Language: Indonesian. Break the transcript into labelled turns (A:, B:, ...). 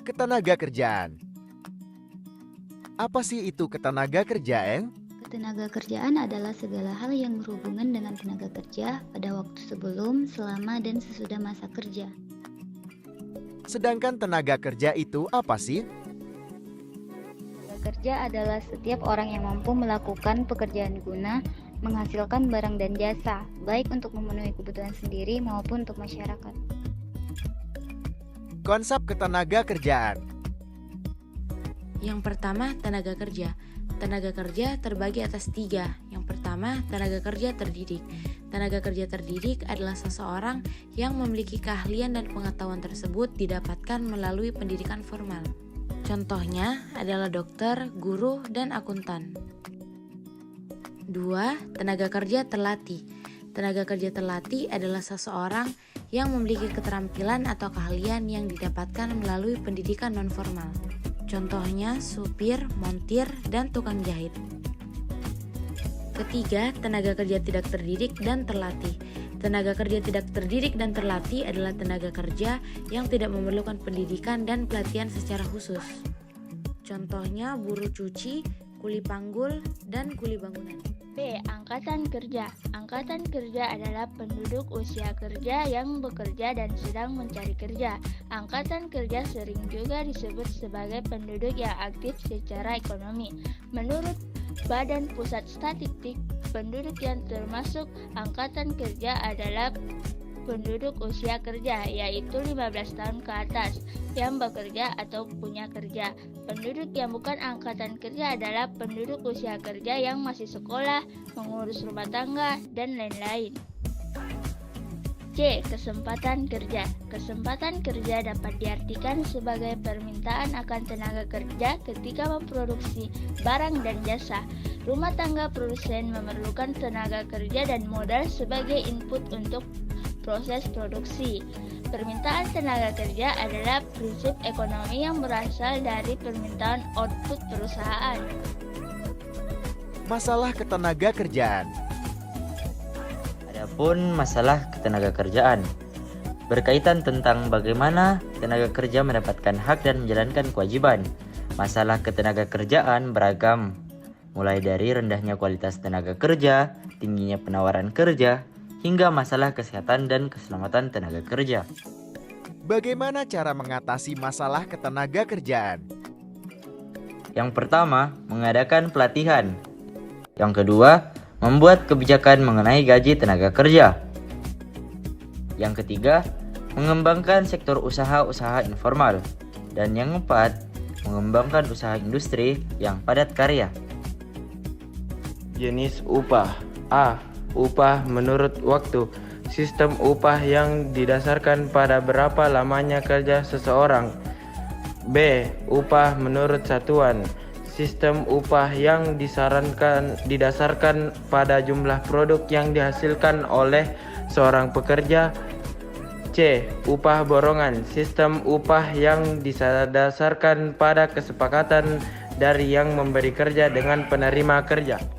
A: Ketenagakerjaan. Apa sih itu ketenaga kerjaan?
B: Ketenaga kerjaan adalah segala hal yang berhubungan dengan tenaga kerja pada waktu sebelum, selama, dan sesudah masa kerja.
A: Sedangkan tenaga kerja itu apa sih?
B: Tenaga kerja adalah setiap orang yang mampu melakukan pekerjaan guna menghasilkan barang dan jasa, baik untuk memenuhi kebutuhan sendiri maupun untuk masyarakat.
A: Konsep ketenaga kerjaan.
C: Yang pertama, tenaga kerja. Tenaga kerja terbagi atas 3. Yang pertama, tenaga kerja terdidik. Tenaga kerja terdidik adalah seseorang yang memiliki keahlian dan pengetahuan tersebut didapatkan melalui pendidikan formal. Contohnya adalah dokter, guru, dan akuntan. 2. Tenaga kerja terlatih. Tenaga kerja terlatih adalah seseorang yang memiliki keterampilan atau keahlian yang didapatkan melalui pendidikan non-formal. Contohnya supir, montir, dan tukang jahit. Ketiga, tenaga kerja tidak terdidik dan terlatih. Tenaga kerja tidak terdidik dan terlatih adalah tenaga kerja yang tidak memerlukan pendidikan dan pelatihan secara khusus. Contohnya buruh cuci, kuli panggul, dan kuli bangunan.
D: B. Angkatan kerja. Angkatan kerja adalah penduduk usia kerja yang bekerja dan sedang mencari kerja. Angkatan kerja sering juga disebut sebagai penduduk yang aktif secara ekonomi. Menurut Badan Pusat Statistik, penduduk yang termasuk angkatan kerja adalah penduduk usia kerja, yaitu 15 tahun ke atas, yang bekerja atau punya kerja. Penduduk yang bukan angkatan kerja adalah penduduk usia kerja yang masih sekolah, mengurus rumah tangga, dan lain-lain. C. Kesempatan kerja. Kesempatan kerja dapat diartikan sebagai permintaan akan tenaga kerja ketika memproduksi barang dan jasa. Rumah tangga produsen memerlukan tenaga kerja dan modal sebagai input untuk proses produksi. Permintaan tenaga kerja adalah prinsip ekonomi yang berasal dari permintaan output perusahaan.
A: Masalah ketenaga kerjaan.
E: Adapun masalah ketenaga kerjaan berkaitan tentang bagaimana tenaga kerja mendapatkan hak dan menjalankan kewajiban. Masalah ketenaga kerjaan beragam, mulai dari rendahnya kualitas tenaga kerja, tingginya penawaran kerja, hingga masalah kesehatan dan keselamatan tenaga kerja.
A: Bagaimana cara mengatasi masalah ketenaga kerjaan?
E: Yang pertama, mengadakan pelatihan. Yang kedua, membuat kebijakan mengenai gaji tenaga kerja. Yang ketiga, mengembangkan sektor usaha-usaha informal. Dan yang keempat, mengembangkan usaha industri yang padat karya.
F: Jenis upah. A. Upah menurut waktu. Sistem upah yang didasarkan pada berapa lamanya kerja seseorang. B. Upah menurut satuan. Sistem upah yang didasarkan pada jumlah produk yang dihasilkan oleh seorang pekerja. C. Upah borongan. Sistem upah yang didasarkan pada kesepakatan dari yang memberi kerja dengan penerima kerja.